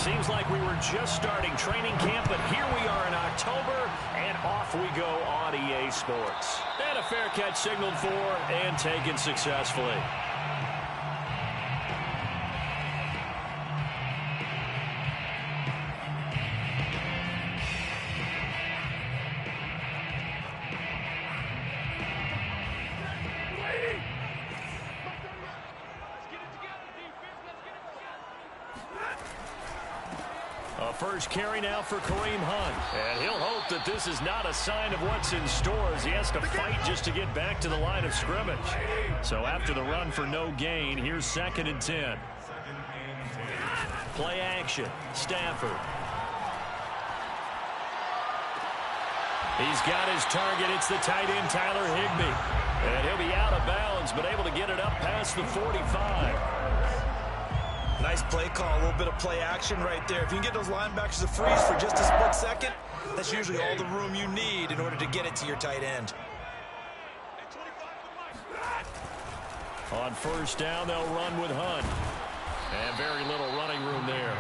Seems like we were just starting training camp, but here we are in October, and off we go on EA Sports. And a fair catch signaled for and taken successfully. First carry now for Kareem Hunt. And he'll hope that this is not a sign of what's in store as he has to fight just to get back to the line of scrimmage. So after the run for no gain, here's 2nd and 10. Play action. Stafford. He's got his target. It's the tight end, Tyler Higbee. And he'll be out of bounds, but able to get it up past the 45. Nice play call, a little bit of play action right there. If you can get those linebackers to freeze for just a split second, that's usually all the room you need in order to get it to your tight end. On first down, they'll run with Hunt. And very little running room there.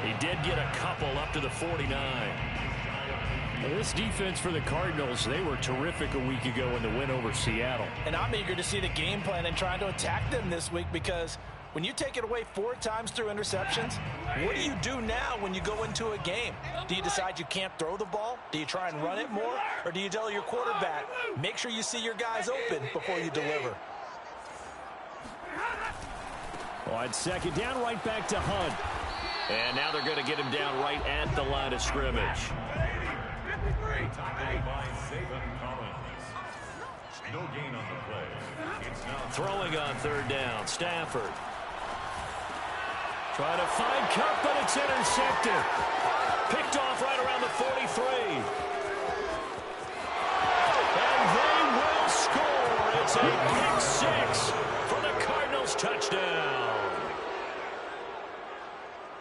He did get a couple up to the 49. This defense for the Cardinals, they were terrific a week ago in the win over Seattle. And I'm eager to see the game plan and trying to attack them this week, because when you take it away 4 times through interceptions, what do you do now when you go into a game? Do you decide you can't throw the ball? Do you try and run it more? Or do you tell your quarterback, make sure you see your guys open before you deliver? On second down, right back to Hunt. And now they're going to get him down right at the line of scrimmage. No gain on the play. Throwing on third down, Stafford. Trying to find Cup, but it's intercepted. Picked off right around the 43. And they will score. It's a pick 6 for the Cardinals touchdown.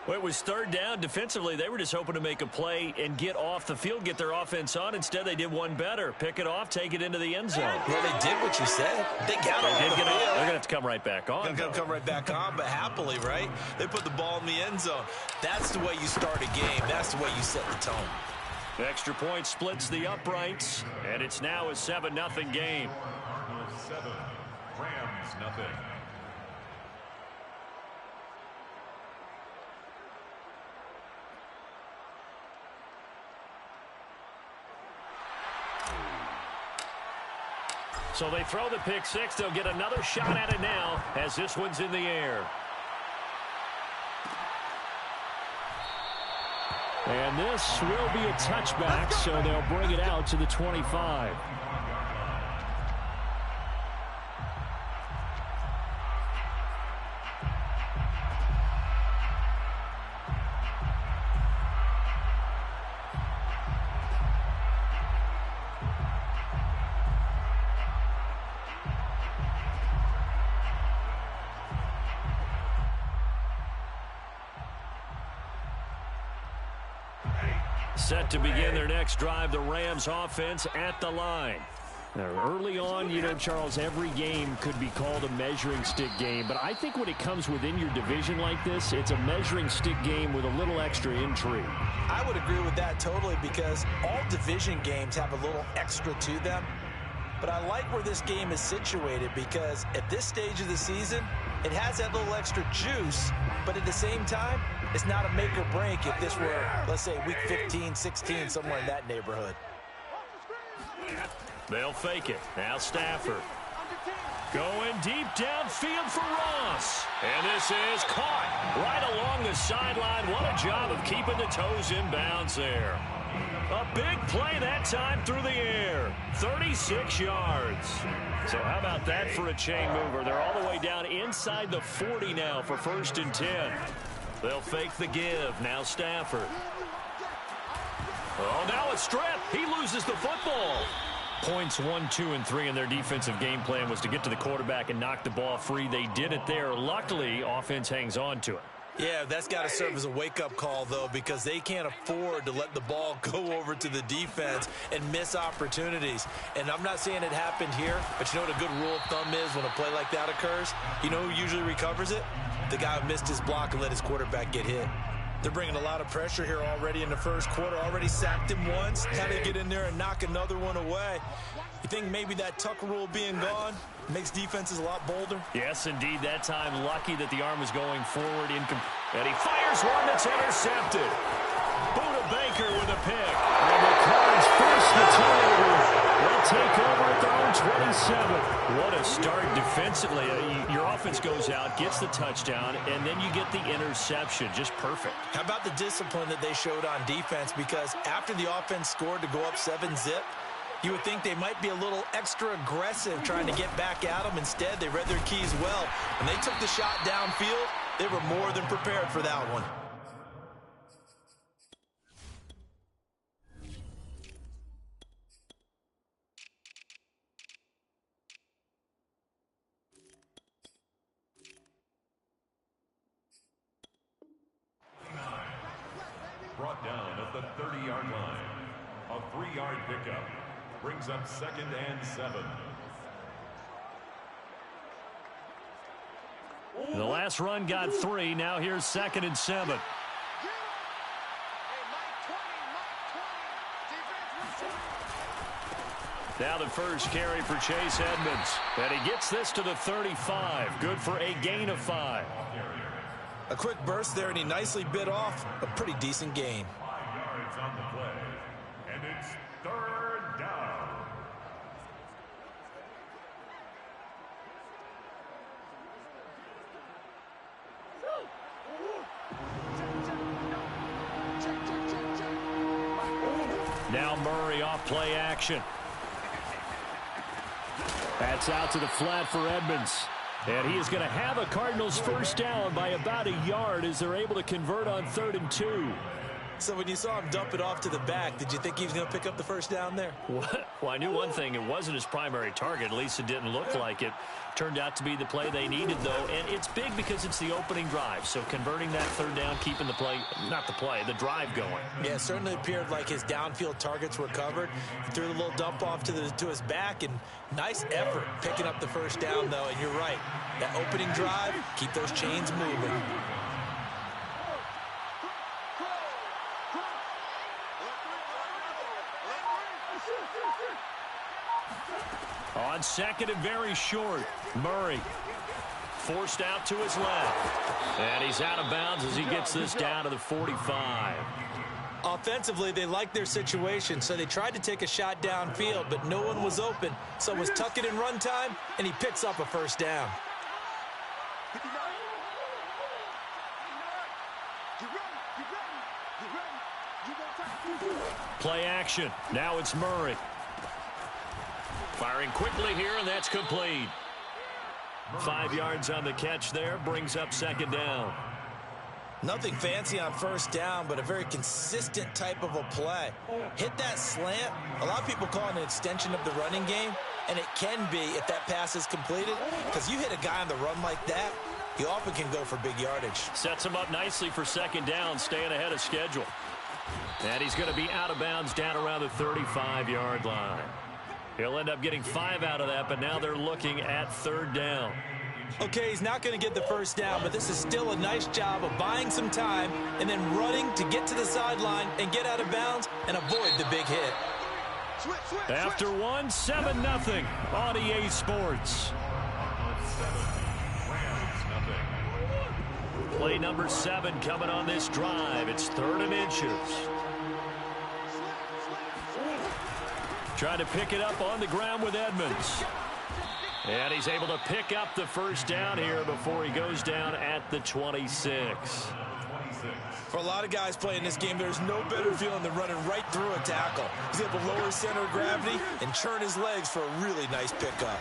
Well, it was third down. Defensively, they were just hoping to make a play and get off the field, get their offense on. Instead, they did one better. Pick it off, take it into the end zone. Well, they did what you said. They got on the field. They're going to have to come right back on. They're going to come right back on, but happily, right? They put the ball in the end zone. That's the way you start a game. That's the way you set the tone. Extra point splits the uprights, and it's now a 7-0 game. 7, Rams nothing. So they throw the pick 6. They'll get another shot at it now as this one's in the air. And this will be a touchback, so they'll bring it out to the 25. Set to begin their next drive, the Rams offense at the line. Now, early on, you know, Charles, every game could be called a measuring stick game. But I think when it comes within your division like this, it's a measuring stick game with a little extra intrigue. I would agree with that totally, because all division games have a little extra to them. But I like where this game is situated, because at this stage of the season, it has that little extra juice, but at the same time, it's not a make or break if this were, let's say, week 15, 16, somewhere in that neighborhood. They'll fake it. Now Stafford. Going deep downfield for Ross. And this is caught right along the sideline. What a job of keeping the toes in bounds there. A big play that time through the air. 36 yards. So how about that for a chain mover? They're all the way down inside the 40 now for 1st and 10. They'll fake the give. Now Stafford. Oh, now a strip. He loses the football. Points 1, 2, and 3 in their defensive game plan was to get to the quarterback and knock the ball free. They did it there. Luckily, offense hangs on to it. Yeah, that's got to serve as a wake-up call, though, because they can't afford to let the ball go over to the defense and miss opportunities. And I'm not saying it happened here, but you know what a good rule of thumb is when a play like that occurs? You know who usually recovers it? The guy who missed his block and let his quarterback get hit. They're bringing a lot of pressure here already in the first quarter. Already sacked him once. Now they get in there and knock another one away. You think maybe that tuck rule being gone makes defenses a lot bolder? Yes, indeed. That time, lucky that the arm was going forward. And he fires one that's intercepted. Buda Baker with a pick. And the Cards force the turnover. They'll take over at their own 27. What a start defensively. Your offense goes out, gets the touchdown, and then you get the interception. Just perfect. How about the discipline that they showed on defense? Because after the offense scored to go up 7-zip, you would think they might be a little extra aggressive trying to get back at them. Instead, they read their keys well. When they took the shot downfield, they were more than prepared for that one. Brought down at the 30-yard line. A 3-yard pickup brings up 2nd and 7. The last run got 3. Now here's 2nd and 7. Now the first carry for Chase Edmonds. And he gets this to the 35. Good for a gain of 5. A quick burst there, and he nicely bit off a pretty decent gain. 5 yards on the play. And it's 3rd down. Now Murray off play action. That's out to the flat for Edmonds. And he is going to have a Cardinals first down by about a yard as they're able to convert on 3rd and 2. So when you saw him dump it off to the back, did you think he was going to pick up the first down there? Well, I knew one thing. It wasn't his primary target. At least it didn't look like it. Turned out to be the play they needed, though. And it's big because it's the opening drive. So converting that 3rd down, keeping the play, not the play, the drive going. Yeah, it certainly appeared like his downfield targets were covered. He threw a little dump off to his back, and nice effort picking up the first down, though. And you're right. That opening drive, keep those chains moving. On 2nd and very short, Murray forced out to his left. And he's out of bounds as he gets this down to the 45. Offensively, they liked their situation, so they tried to take a shot downfield, but no one was open. So it was tuck it in run time, and he picks up a first down. Play action. Now it's Murray. Firing quickly here, and that's complete. 5 yards on the catch there, brings up 2nd down. Nothing fancy on first down, but a very consistent type of a play. Hit that slant. A lot of people call it an extension of the running game, and it can be if that pass is completed, because you hit a guy on the run like that, he often can go for big yardage. Sets him up nicely for 2nd down, staying ahead of schedule. And he's going to be out of bounds down around the 35-yard line. He'll end up getting 5 out of that, but now they're looking at 3rd down. Okay, he's not going to get the first down, but this is still a nice job of buying some time and then running to get to the sideline and get out of bounds and avoid the big hit. After 1, 7-0 on EA Sports. Play number 7 coming on this drive. It's 3rd and inches. Trying to pick it up on the ground with Edmonds. And he's able to pick up the first down here before he goes down at the 26. For a lot of guys playing this game, there's no better feeling than running right through a tackle. He's able to lower his center of gravity and churn his legs for a really nice pickup.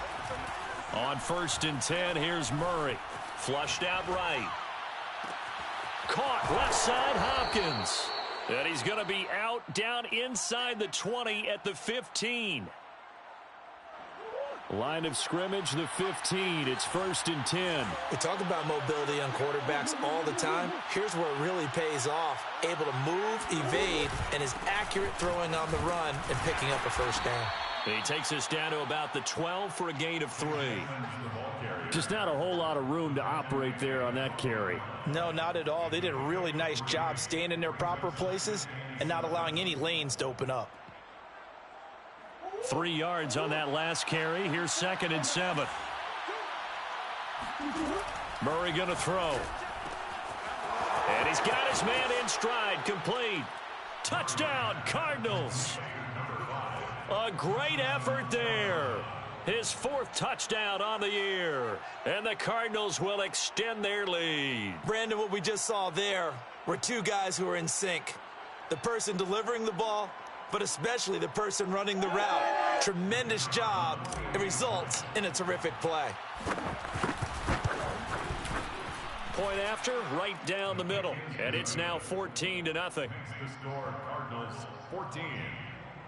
On 1st and 10, here's Murray. Flushed out right. Caught left side, Hopkins. And he's going to be out down inside the 20 at the 15. Line of scrimmage, the 15. It's 1st and 10. We talk about mobility on quarterbacks all the time. Here's where it really pays off. Able to move, evade, and is accurate throwing on the run and picking up a first down. He takes us down to about the 12 for a gain of 3. Just not a whole lot of room to operate there on that carry. No, not at all. They did a really nice job staying in their proper places and not allowing any lanes to open up. 3 yards on that last carry. Here's 2nd and 7. Murray going to throw. And he's got his man in stride. Complete. Touchdown, Cardinals. A great effort there. His 4th touchdown on the year. And the Cardinals will extend their lead. Brandon, what we just saw there were 2 guys who are in sync. The person delivering the ball, but especially the person running the route. Tremendous job. It results in a terrific play. Point after, right down the middle. And it's now 14-0. The score, Cardinals 14,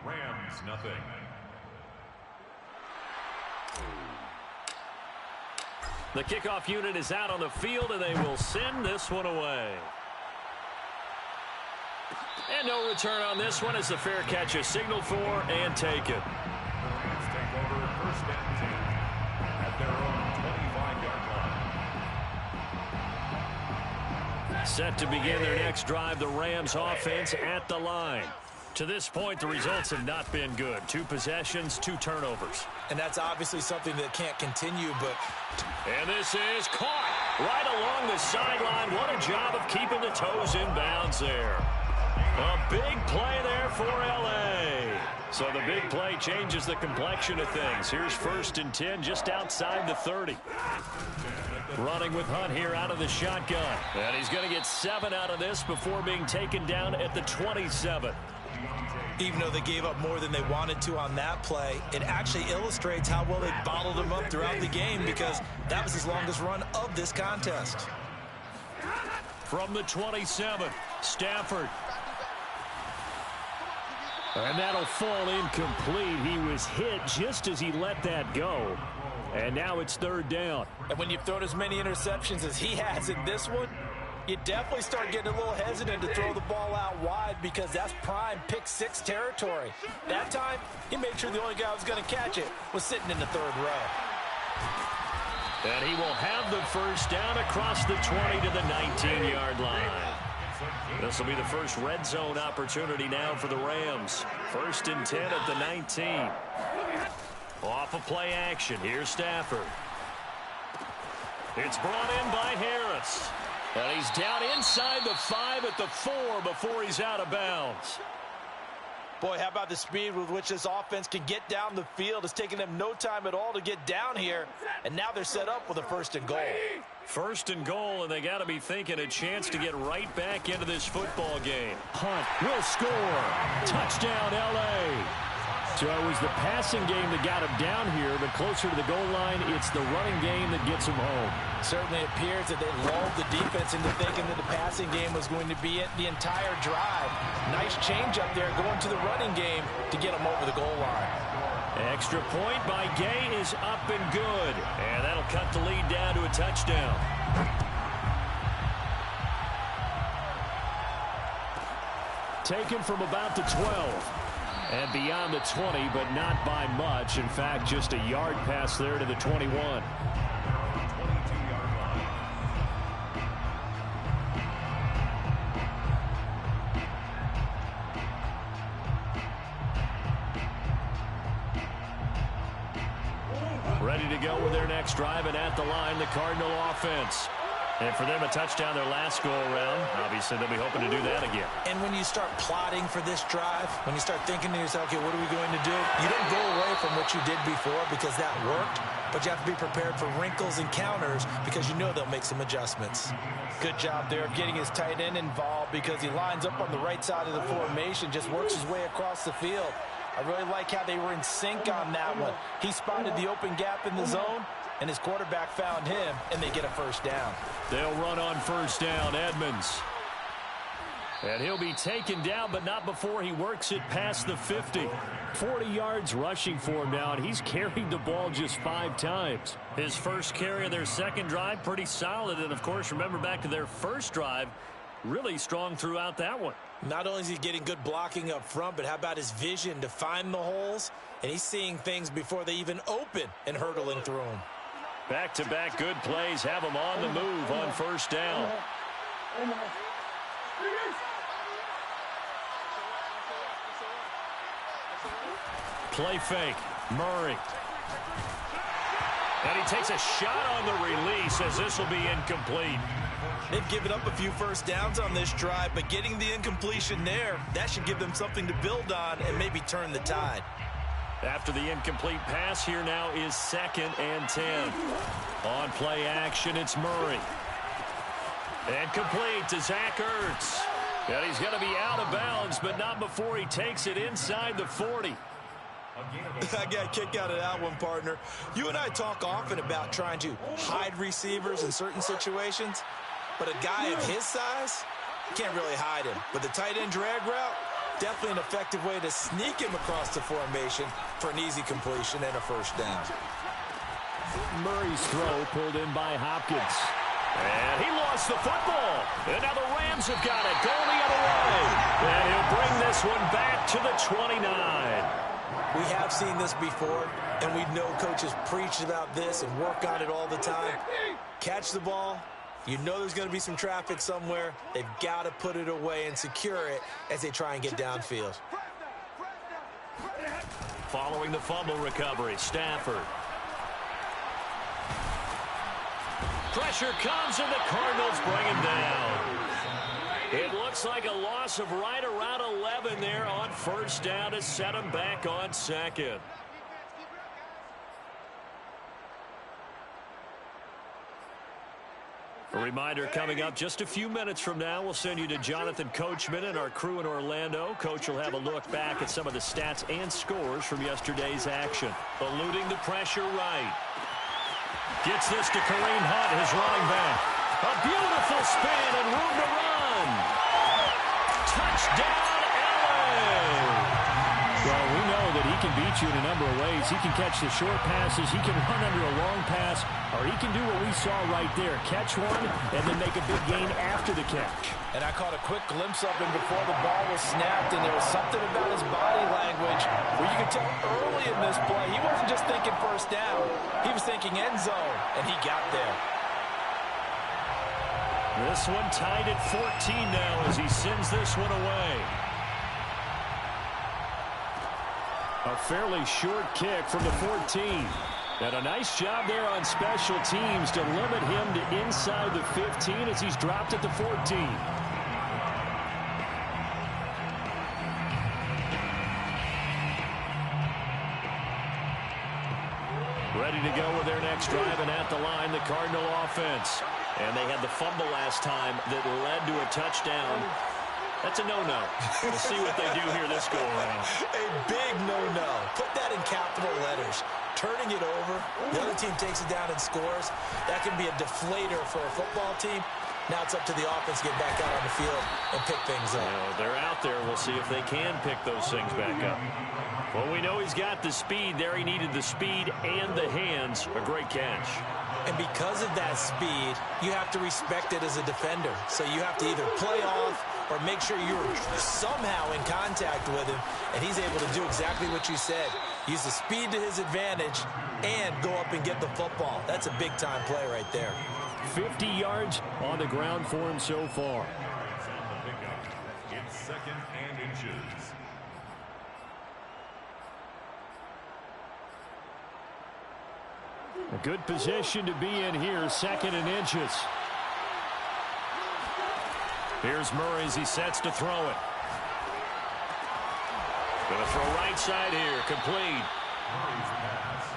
Rams nothing. The kickoff unit is out on the field, and they will send this one away. And no return on this one as the fair catch is signaled for and taken. The Rams take over 1st and 10 at their own 25-yard line. Set to begin their next drive, the Rams offense at the line. To this point, the results have not been good. 2 possessions, 2 turnovers. And that's obviously something that can't continue, but... And this is caught right along the sideline. What a job of keeping the toes in bounds there. A big play there for L.A. So the big play changes the complexion of things. Here's 1st and 10 just outside the 30. Running with Hunt here out of the shotgun. And he's going to get 7 out of this before being taken down at the 27. Even though they gave up more than they wanted to on that play, it actually illustrates how well they bottled him up throughout the game because that was his longest run of this contest. From the 27, Stafford. And that'll fall incomplete. He was hit just as he let that go. And now it's 3rd down. And when you've thrown as many interceptions as he has in this one, you definitely start getting a little hesitant to throw the ball out wide because that's prime pick 6 territory. That time, he made sure the only guy who was going to catch it was sitting in the 3rd row. And he will have the 1st down across the 20 to the 19-yard line. This will be the first red zone opportunity now for the Rams. 1st and 10 at the 19. Off of play action. Here's Stafford. It's brought in by Harris. And he's down inside the 5 at the 4 before he's out of bounds. Boy, how about the speed with which this offense can get down the field? It's taken them no time at all to get down here. And now they're set up with a 1st and goal. 1st and goal, and they got to be thinking a chance to get right back into this football game. Hunt will score. Touchdown, L.A. So it was the passing game that got him down here, but closer to the goal line, it's the running game that gets him home. Certainly appears that they lulled the defense into thinking that the passing game was going to be it the entire drive. Nice change up there going to the running game to get him over the goal line. Extra point by Gay is up and good. And that'll cut the lead down to a touchdown. Taken from about the 12. And beyond the 20, but not by much. In fact, just a yard pass there to the 21. Ready to go with their next drive, and at the line, the Cardinal offense. And for them, a touchdown their last go-around. Obviously, they'll be hoping to do that again. And when you start plotting for this drive, when you start thinking to yourself, okay, what are we going to do? You don't go away from what you did before because that worked, but you have to be prepared for wrinkles and counters because you know they'll make some adjustments. Good job there of getting his tight end involved because he lines up on the right side of the formation, just works his way across the field. I really like how they were in sync on that one. He spotted the open gap in the zone, and his quarterback found him, and they get a 1st down. They'll run on 1st down, Edmonds. And he'll be taken down, but not before he works it past the 50. 40 yards rushing for him now, and he's carried the ball just 5 times. His first carry of their second drive, pretty solid. And, of course, remember back to their first drive, really strong throughout that one. Not only is he getting good blocking up front, but how about his vision to find the holes? And he's seeing things before they even open and hurdling through them. Back-to-back good plays have him on the move on first down. Play fake. Murray. And he takes a shot on the release as this will be incomplete. They've given up a few first downs on this drive, but getting the incompletion there, that should give them something to build on and maybe turn the tide. After the incomplete pass, here now is 2nd and 10. On play action, it's Murray. And complete to Zach Ertz. And he's going to be out of bounds, but not before he takes it inside the 40. I got a kick out of that one, partner. You and I talk often about trying to hide receivers in certain situations, but a guy of his size, you can't really hide him. But the tight end drag route, definitely an effective way to sneak him across the formation for an easy completion and a first down. Murray's throw pulled in by Hopkins. And he lost the football. And now the Rams have got it, going the other way. And he'll bring this one back to the 29. We have seen this before, and we know coaches preach about this and work on it all the time. Catch the ball. You know there's going to be some traffic somewhere. They've got to put it away and secure it as they try and get downfield. Following the fumble recovery, Stafford. Pressure comes, and the Cardinals bring him down. It looks like a loss of right around 11 there on first down to set him back on 2nd. A reminder coming up just a few minutes from now, we'll send you to Jonathan Coachman and our crew in Orlando. Coach will have a look back at some of the stats and scores from yesterday's action. Eluding the pressure right. Gets this to Kareem Hunt, his running back. A beautiful spin and room to run. Touchdown, LA! Well, we know that he can beat you in a number of ways. He can catch the short passes, he can run under a long pass, or he can do what we saw right there, catch one and then make a big gain after the catch. And I caught a quick glimpse of him before the ball was snapped, and there was something about his body language where you could tell early in this play he wasn't just thinking first down, he was thinking end zone, and he got there. This one tied at 14 now as he sends this one away. A fairly short kick from the 14. And a nice job there on special teams to limit him to inside the 15 as he's dropped at the 14. Ready to go with their next drive, and at the line, the Cardinal offense. And they had the fumble last time that led to a touchdown. That's a no-no. We'll see what they do here this go-around. A big no-no. Put that in capital letters. Turning it over, the other team takes it down and scores. That can be a deflator for a football team. Now it's up to the offense to get back out on the field and pick things up. They're out there. We'll see if they can pick those things back up. Well, we know he's got the speed there. He needed the speed and the hands. A great catch. And because of that speed, you have to respect it as a defender. So you have to either play off or make sure you're somehow in contact with him. And he's able to do exactly what you said. Use the speed to his advantage and go up and get the football. That's a big-time play right there. 50 yards on the ground for him so far. It's 2nd and inches. A good position to be in here, 2nd and inches. Here's Murray as he sets to throw it. Going to throw right side here, complete.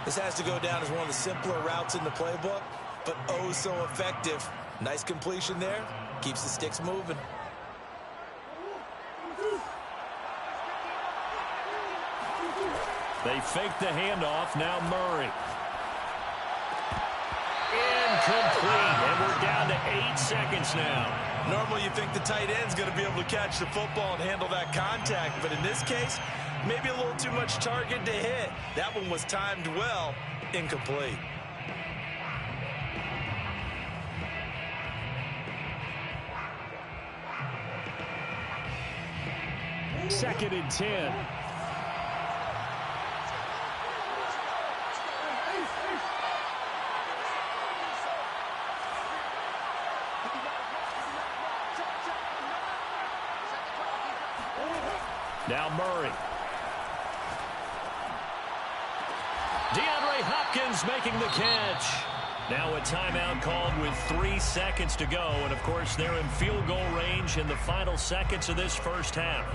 This has to go down as one of the simpler routes in the playbook, but oh so effective. Nice completion there. Keeps the sticks moving. They fake the handoff. Now Murray. Incomplete. And we're down to 8 seconds now. Normally you think the tight end's going to be able to catch the football and handle that contact, but in this case, maybe a little too much target to hit. That one was timed well. Incomplete. 2nd and 10. Now Murray. DeAndre Hopkins making the catch. Now a timeout called with 3 seconds to go. And, of course, they're in field goal range in the final seconds of this first half.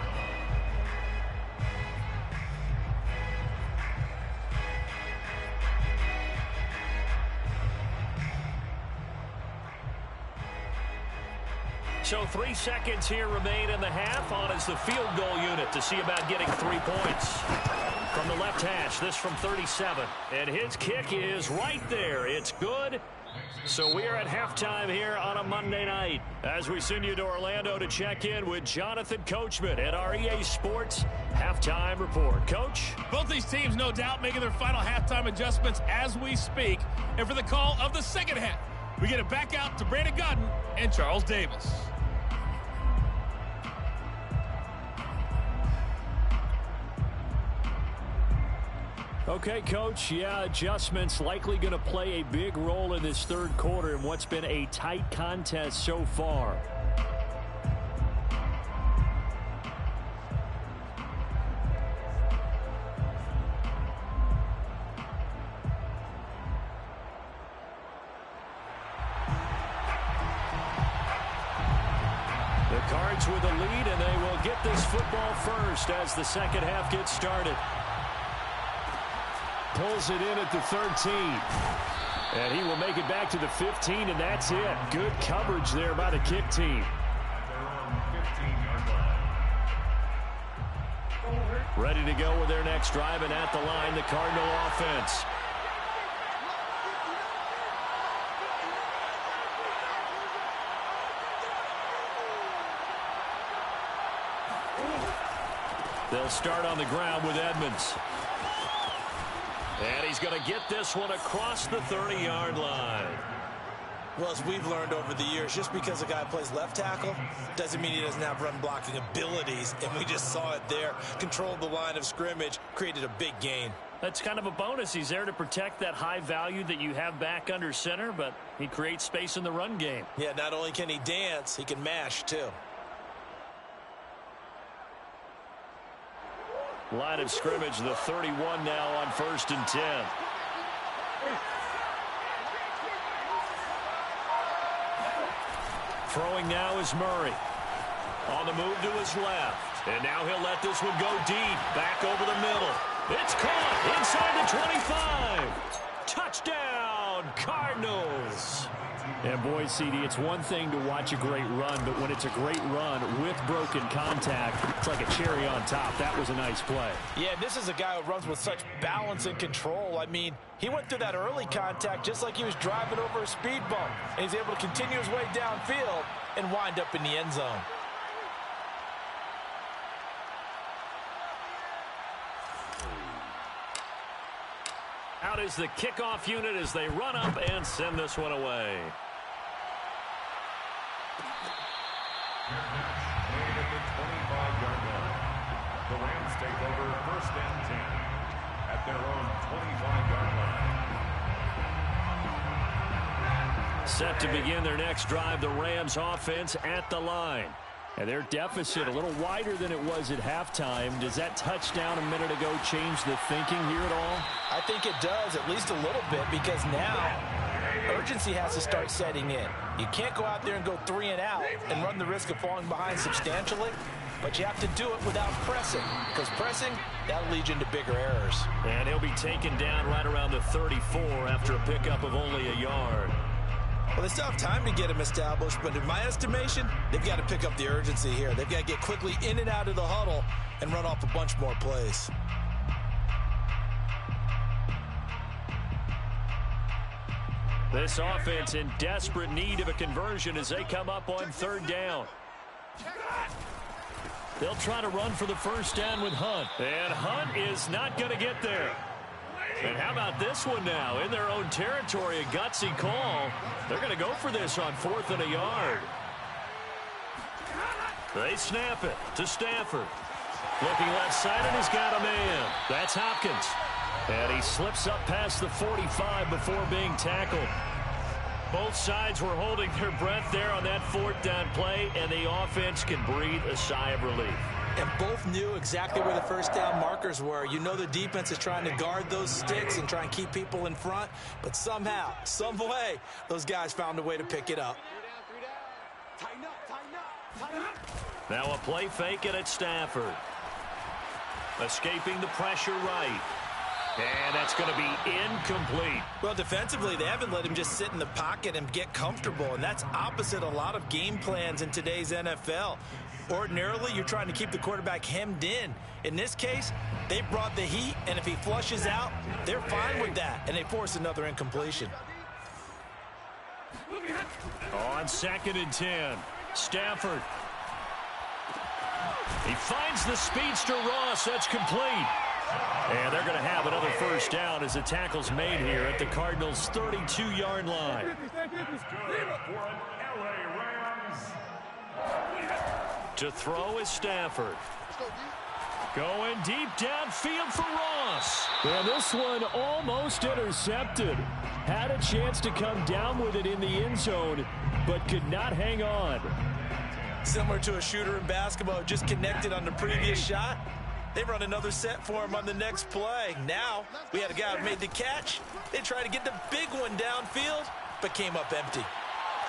So 3 seconds here remain in the half. On is the field goal unit to see about getting 3 points. From the left hash, this from 37. And his kick is right there. It's good. So we are at halftime here on a Monday night as we send you to Orlando to check in with Jonathan Coachman at our EA Sports Halftime Report. Coach? Both these teams, no doubt, making their final halftime adjustments as we speak. And for the call of the second half, we get it back out to Brandon Godden and Charles Davis. Okay, Coach, yeah, adjustments likely going to play a big role in this third quarter in what's been a tight contest so far. The Cards with a lead, and they will get this football first as the second half gets started. Pulls it in at the 13. And he will make it back to the 15, and that's it. Good coverage there by the kick team. Ready to go with their next drive, and at the line, the Cardinal offense. They'll start on the ground with Edmonds. And he's going to get this one across the 30-yard line. Well, as we've learned over the years, just because a guy plays left tackle doesn't mean he doesn't have run-blocking abilities. And we just saw it there. Controlled the line of scrimmage, created a big gain. That's kind of a bonus. He's there to protect that high value that you have back under center, but he creates space in the run game. Yeah, not only can he dance, he can mash, too. Line of scrimmage, the 31 now on 1st and 10. Throwing now is Murray. On the move to his left. And now he'll let this one go deep. Back over the middle. It's caught inside the 25. Touchdown, Cardinals. And boy, CD, it's one thing to watch a great run, but when it's a great run with broken contact, it's like a cherry on top. That was a nice play. Yeah, this is a guy who runs with such balance and control. I mean, he went through that early contact just like he was driving over a speed bump. And he's able to continue his way downfield and wind up in the end zone. Out is the kickoff unit as they run up and send this one away. At the 25-yard line. The Rams take over 1st and 10 at their own 25-yard line. Set to begin their next drive, the Rams offense at the line. And their deficit a little wider than it was at halftime. Does that touchdown a minute ago change the thinking here at all? I think it does, at least a little bit, because now urgency has to start setting in. You can't go out there and go 3 and out and run the risk of falling behind substantially, but you have to do it without pressing, because pressing, that'll lead you into bigger errors. And he'll be taken down right around the 34 after a pickup of only a yard. Well, they still have time to get him established, but in my estimation, they've got to pick up the urgency here. They've got to get quickly in and out of the huddle and run off a bunch more plays. This offense in desperate need of a conversion as they come up on 3rd down. They'll try to run for the first down with Hunt. And Hunt is not going to get there. And how about this one now? In their own territory, a gutsy call. They're going to go for this on 4th and a yard. They snap it to Stafford. Looking left side, and he's got a man. That's Hopkins. And he slips up past the 45 before being tackled. Both sides were holding their breath there on that fourth down play, and the offense can breathe a sigh of relief. And both knew exactly where the first down markers were. You know the defense is trying to guard those sticks and try and keep people in front, but somehow, some way, those guys found a way to pick it up. Now a play fake it at Stafford. Escaping the pressure right. And that's going to be incomplete. Well, defensively, they haven't let him just sit in the pocket and get comfortable, and that's opposite a lot of game plans in today's NFL. Ordinarily, you're trying to keep the quarterback hemmed in. In this case, they brought the heat, and if he flushes out, they're fine with that, and they force another incompletion. On 2nd and 10, Stafford. He finds the speedster Ross. That's complete. And they're going to have another first down as the tackle's made here at the Cardinals' 32-yard line. To throw is Stafford. Going deep downfield for Ross. And this one almost intercepted. Had a chance to come down with it in the end zone, but could not hang on. Similar to a shooter in basketball, just connected on the previous shot. They run another set for him on the next play. Now, we had a guy who made the catch. They tried to get the big one downfield, but came up empty.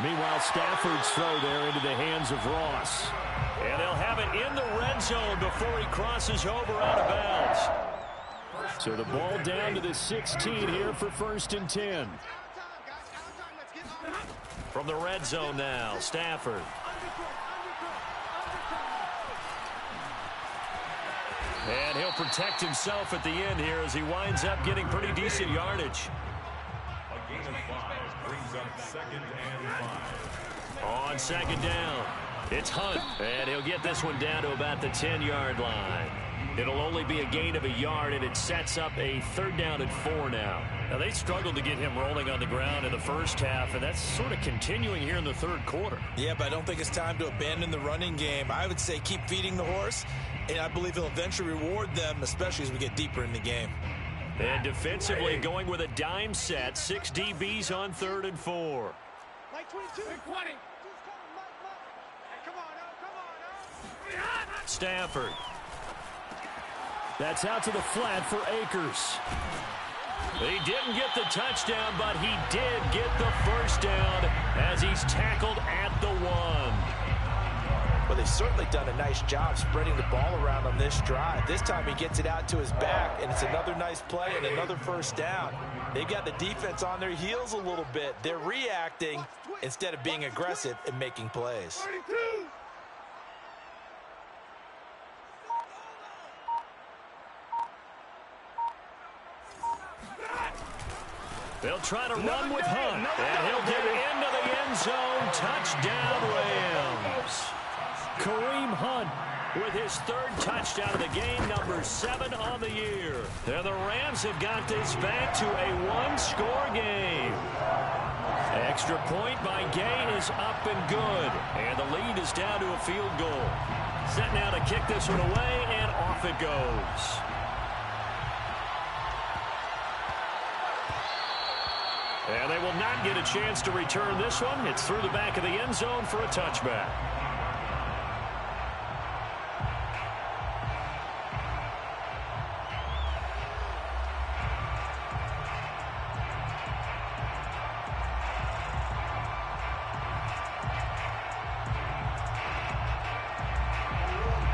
Meanwhile, Stafford's throw there into the hands of Ross. And they'll have it in the red zone before he crosses over out of bounds. So the ball down to the 16 here for 1st and 10. From the red zone now, Stafford. And he'll protect himself at the end here as he winds up getting pretty decent yardage. A gain of 5 brings up 2nd and 5. On 2nd down, it's Hunt. And he'll get this one down to about the 10-yard line. It'll only be a gain of a yard, and it sets up a 3rd down and 4 now. Now, they struggled to get him rolling on the ground in the first half, and that's sort of continuing here in the 3rd quarter. Yeah, but I don't think it's time to abandon the running game. I would say keep feeding the horse, and I believe he'll eventually reward them, especially as we get deeper in the game. And defensively going with a dime set, 6 DBs on 3rd and 4. Stafford. That's out to the flat for Akers. He didn't get the touchdown, but he did get the first down as he's tackled at the 1. Well, they've certainly done a nice job spreading the ball around on this drive. This time he gets it out to his back, and it's another nice play and another first down. They've got the defense on their heels a little bit. They're reacting instead of being aggressive and making plays. They'll try to run with Hunt, and he'll get into the end zone. Touchdown, Rams. Kareem Hunt with his 3rd touchdown of the game, number 7 on the year. And the Rams have got this back to a 1-score game. Extra point by Gay is up and good, and the lead is down to a field goal. Set now to kick this one away, and off it goes. And they will not get a chance to return this one. It's through the back of the end zone for a touchback.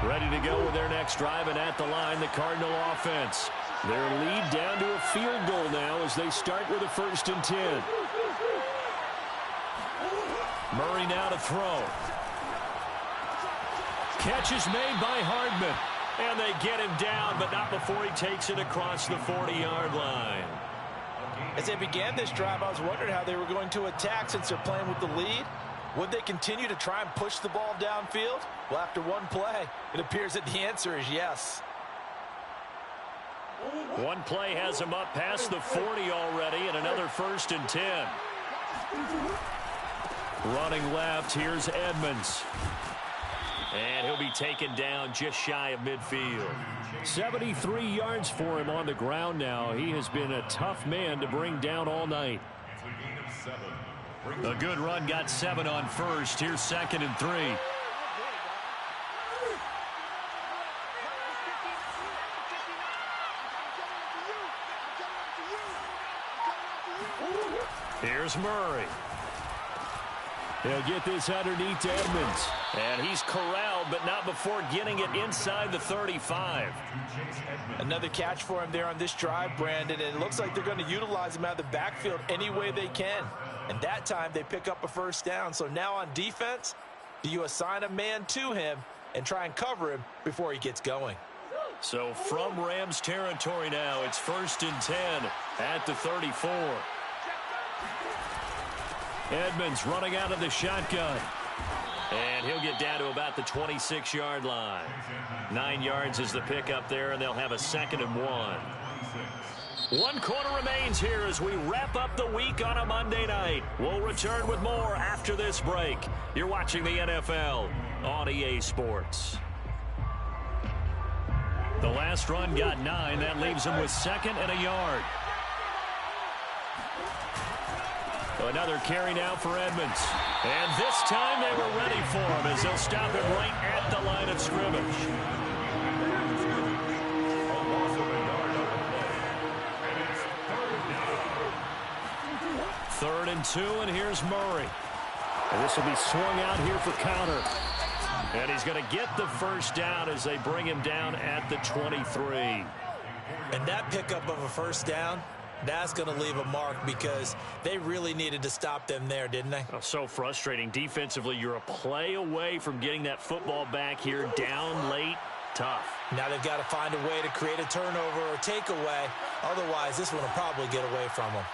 Ready to go with their next drive, and at the line, the Cardinal offense. Their lead down to a field goal now as they start with a 1st and 10. Murray now to throw. Catch is made by Hardman. And they get him down, but not before he takes it across the 40-yard line. As they began this drive, I was wondering how they were going to attack since they're playing with the lead. Would they continue to try and push the ball downfield? Well, after one play, it appears that the answer is yes. One play has him up past the 40 already, and another 1st and 10. Running left, here's Edmonds. And he'll be taken down just shy of midfield. 73 yards for him on the ground now. He has been a tough man to bring down all night. A good run got 7 on first. Here's 2nd and 3. Here's Murray. He'll get this underneath to Edmonds. And he's corralled, but not before getting it inside the 35. Another catch for him there on this drive, Brandon, and it looks like they're going to utilize him out of the backfield any way they can. And that time they pick up a first down. So now on defense, do you assign a man to him and try and cover him before he gets going? So from Rams territory now, it's 1st and 10 at the 34. Edmonds running out of the shotgun. And he'll get down to about the 26-yard line. 9 yards is the pickup there, and they'll have a 2nd and 1. 1 quarter remains here as we wrap up the week on a Monday night. We'll return with more after this break. You're watching the NFL on EA Sports. The last run got 9. That leaves him with 2nd and a yard. Another carry now for Edmonds. And this time they were ready for him as they'll stop him right at the line of scrimmage. 3rd and 2, and here's Murray. And this will be swung out here for counter. And he's going to get the first down as they bring him down at the 23. And that pickup of a first down, that's going to leave a mark because they really needed to stop them there, didn't they? Oh, so frustrating. Defensively, you're a play away from getting that football back here down late. Tough. Now they've got to find a way to create a turnover or takeaway. Otherwise, this one will probably get away from them.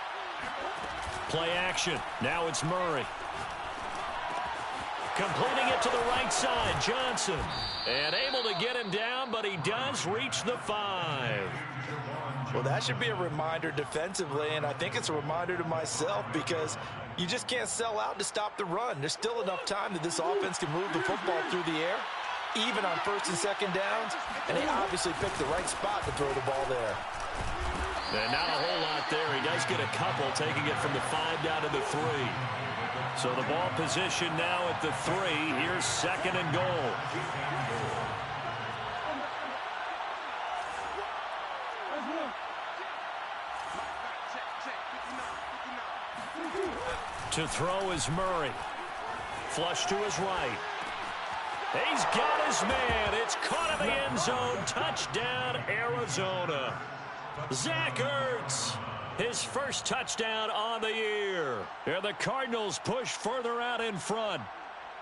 Play action. Now it's Murray. Completing it to the right side, Johnson. And able to get him down, but he does reach the 5. Well, that should be a reminder defensively, and I think it's a reminder to myself because you just can't sell out to stop the run. There's still enough time that this offense can move the football through the air, even on 1st and 2nd downs, and they obviously picked the right spot to throw the ball there. And not a whole lot there. He does get a couple, taking it from the 5 down to the 3. So the ball position now at the 3. Here's 2nd and goal. To throw is Murray. Flush to his right. He's got his man. It's caught in the end zone. Touchdown, Arizona. Zach Ertz, his first touchdown on the year. And the Cardinals push further out in front.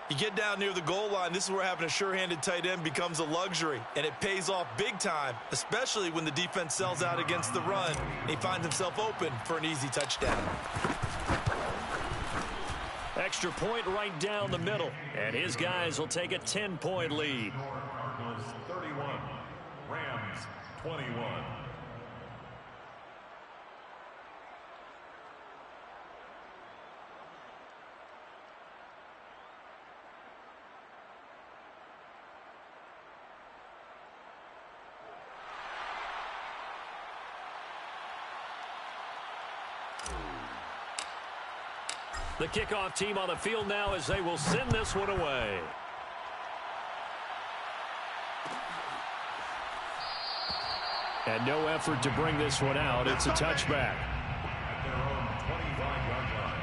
You get down near the goal line, this is where having a sure-handed tight end becomes a luxury, and it pays off big time, especially when the defense sells out against the run. He finds himself open for an easy touchdown. Extra point right down the middle, and his guys will take a 10-point lead. Cardinals 31, Rams 21. The kickoff team on the field now as they will send this one away. And no effort to bring this one out. It's a touchback. At their own 25-yard line.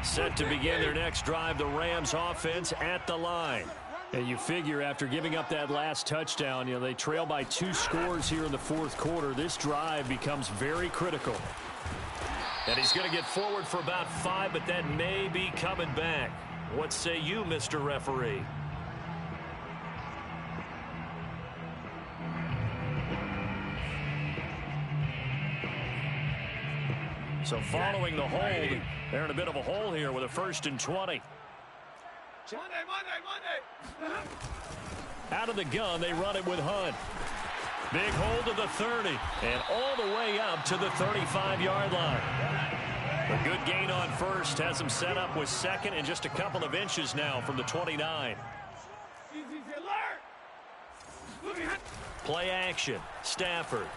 Set to begin their next drive, the Rams offense at the line. And you figure after giving up that last touchdown, they trail by 2 scores here in the 4th quarter. This drive becomes very critical. And he's going to get forward for about 5, but that may be coming back. What say you, Mr. Referee? So following the hold, they're in a bit of a hole here with a 1st and 20. Out of the gun, they run it with Hunt. Big hold of the 30, and all the way up to the 35-yard line. A good gain on first has him set up with second and just a couple of inches now from the 29. Play action. Stafford.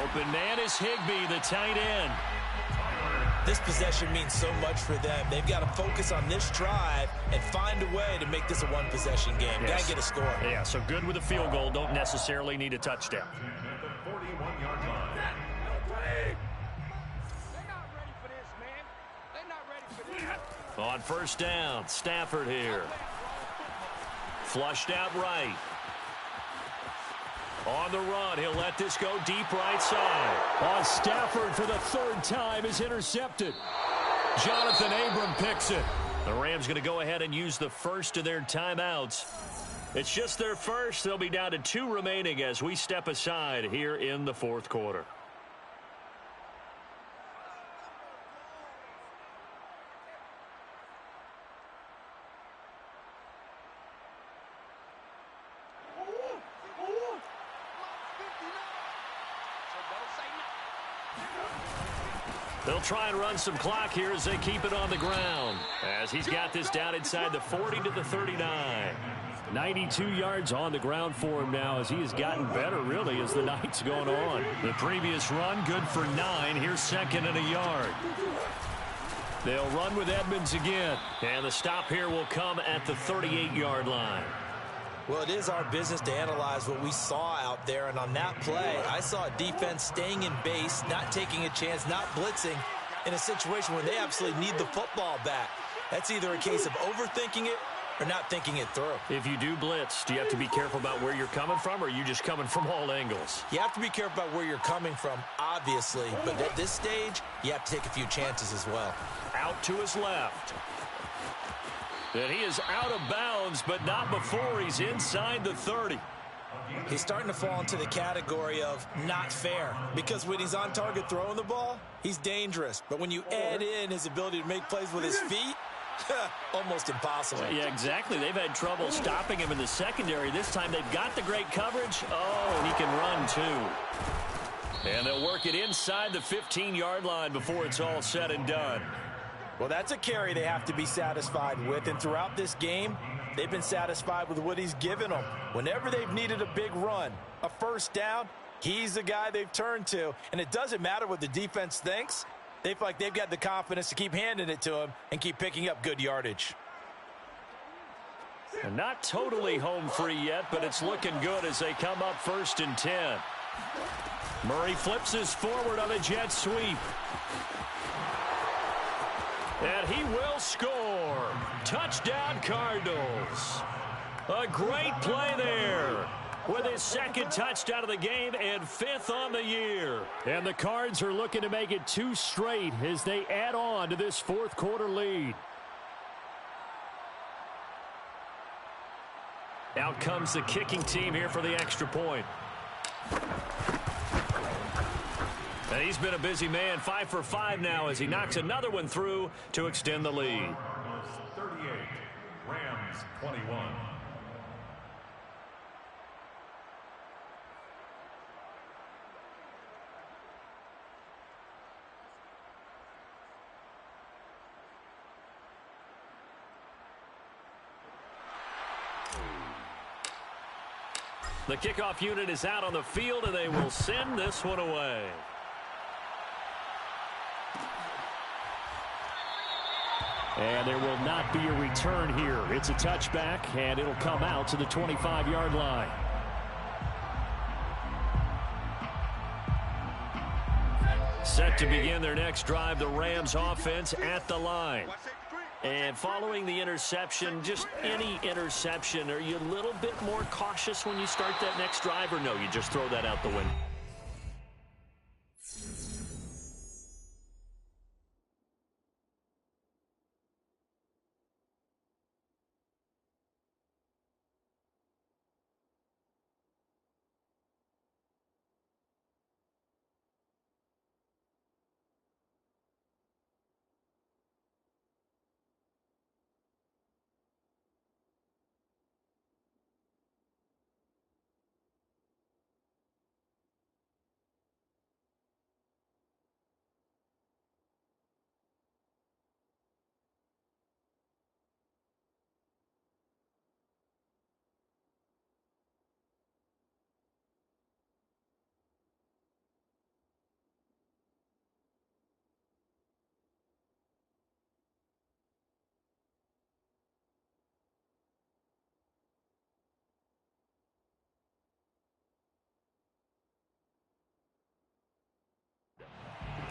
Open man is Higbee, the tight end. This possession means so much for them. They've got to focus on this drive and find a way to make this a one-possession game. Yes. Got to get a score. Yeah, so good with a field goal. Don't necessarily need a touchdown. At the 41-yard line. On first down, Stafford here. Flushed out right. On the run, he'll let this go deep right side. On Stafford for the third time is intercepted. Jonathan Abram picks it. The Rams going to go ahead and use the first of their timeouts. It's just their first. They'll be down to 2 remaining as we step aside here in the fourth quarter. They'll try and run some clock here as they keep it on the ground. As he's got this down inside the 40 to the 39. 92 yards on the ground for him now as he has gotten better, really, as the night's going on. The previous run, good for 9. Here's second and a yard. They'll run with Edmonds again. And the stop here will come at the 38-yard line. Well, it is our business to analyze what we saw out there, and on that play, I saw a defense staying in base, not taking a chance, not blitzing in a situation where they absolutely need the football back. That's either a case of overthinking it or not thinking it through. If you do blitz, do you have to be careful about where you're coming from, or are you just coming from all angles? You have to be careful about where you're coming from, obviously, but at this stage, you have to take a few chances as well. Out to his left. And he is out of bounds, but not before he's inside the 30. He's starting to fall into the category of not fair, because when he's on target throwing the ball, he's dangerous. But when you add in his ability to make plays with his feet, almost impossible. Yeah, exactly. They've had trouble stopping him in the secondary. This time they've got the great coverage. Oh, and he can run too. And they'll work it inside the 15-yard line before it's all said and done. Well, that's a carry they have to be satisfied with, and throughout this game, they've been satisfied with what he's given them. Whenever they've needed a big run, a first down, he's the guy they've turned to, and it doesn't matter what the defense thinks. They feel like they've got the confidence to keep handing it to him and keep picking up good yardage. And not totally home free yet, but it's looking good as they come up 1st and 10. Murray flips this forward on a jet sweep. And he will score. Touchdown, Cardinals. A great play there with his second touchdown of the game and 5th on the year. And the Cards are looking to make it 2 straight as they add on to this fourth quarter lead. Out comes the kicking team here for the extra point. And he's been a busy man, 5 for 5 now as he knocks another one through to extend the lead. 38, Rams 21. The kickoff unit is out on the field, and they will send this one away. And there will not be a return here. It's a touchback, and it'll come out to the 25-yard line. Set to begin their next drive, the Rams offense at the line. And following the interception, just any interception, are you a little bit more cautious when you start that next drive, or no, you just throw that out the window?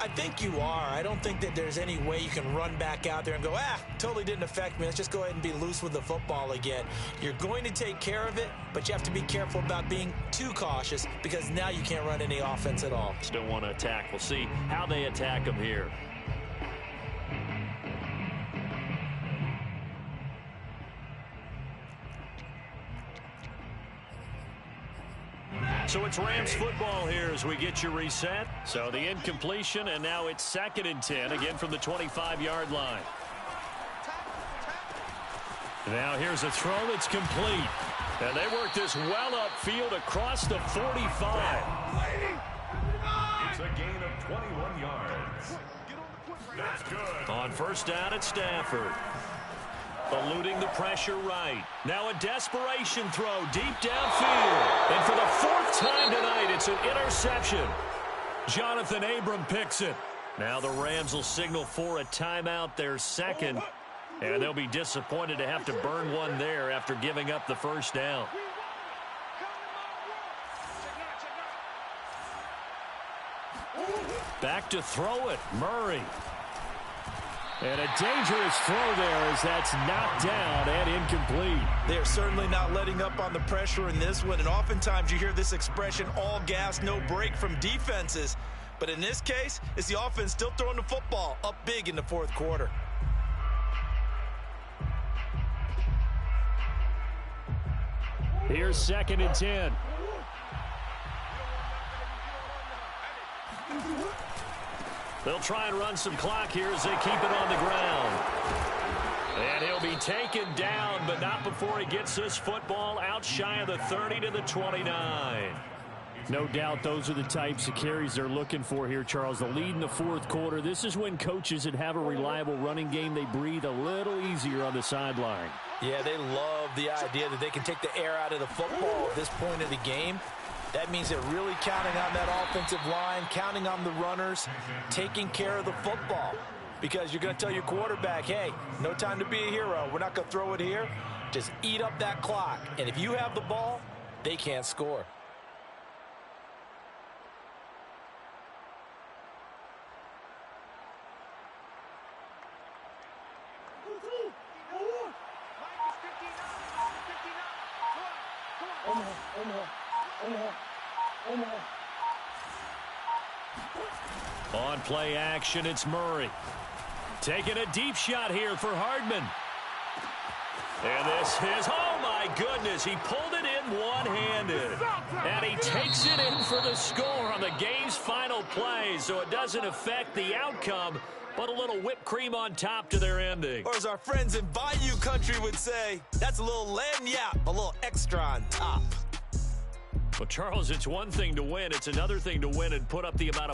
I think you are. I don't think that there's any way you can run back out there and go, totally didn't affect me. Let's just go ahead and be loose with the football again. You're going to take care of it, but you have to be careful about being too cautious because now you can't run any offense at all. Still want to attack. We'll see how they attack them here. So it's Rams football here as we get you reset. So the incompletion, and now it's 2nd and 10, again from the 25-yard line. Now here's a throw that's complete. And they work this well upfield across the 45. It's a gain of 21 yards. That's good. On first down at Stafford. Eluding the pressure right. Now a desperation throw deep downfield. And for the 4th time tonight, it's an interception. Jonathan Abram picks it. Now the Rams will signal for a timeout, their 2nd. And they'll be disappointed to have to burn one there after giving up the first down. Back to throw it, Murray. And a dangerous throw there as that's knocked down and incomplete. They're certainly not letting up on the pressure in this one, and oftentimes you hear this expression, all gas, no break from defenses. But in this case, it's the offense still throwing the football up big in the 4th quarter. Here's 2nd and 10. They'll try and run some clock here as they keep it on the ground. And he'll be taken down, but not before he gets this football out shy of the 30 to the 29. No doubt those are the types of carries they're looking for here, Charles. The lead in the 4th quarter. This is when coaches that have a reliable running game, they breathe a little easier on the sideline. Yeah, they love the idea that they can take the air out of the football at this point of the game. That means they're really counting on that offensive line, counting on the runners, taking care of the football. Because you're going to tell your quarterback, hey, no time to be a hero. We're not going to throw it here. Just eat up that clock. And if you have the ball, they can't score. On play action, it's Murray. Taking a deep shot here for Hardman. And this is, oh my goodness, he pulled it in one-handed. And he takes it in for the score on the game's final play, so it doesn't affect the outcome, but a little whipped cream on top to their ending. Or as our friends in Bayou Country would say, that's a little lagniappe, a little extra on top. Well, Charles, it's one thing to win. It's another thing to win and put up the amount of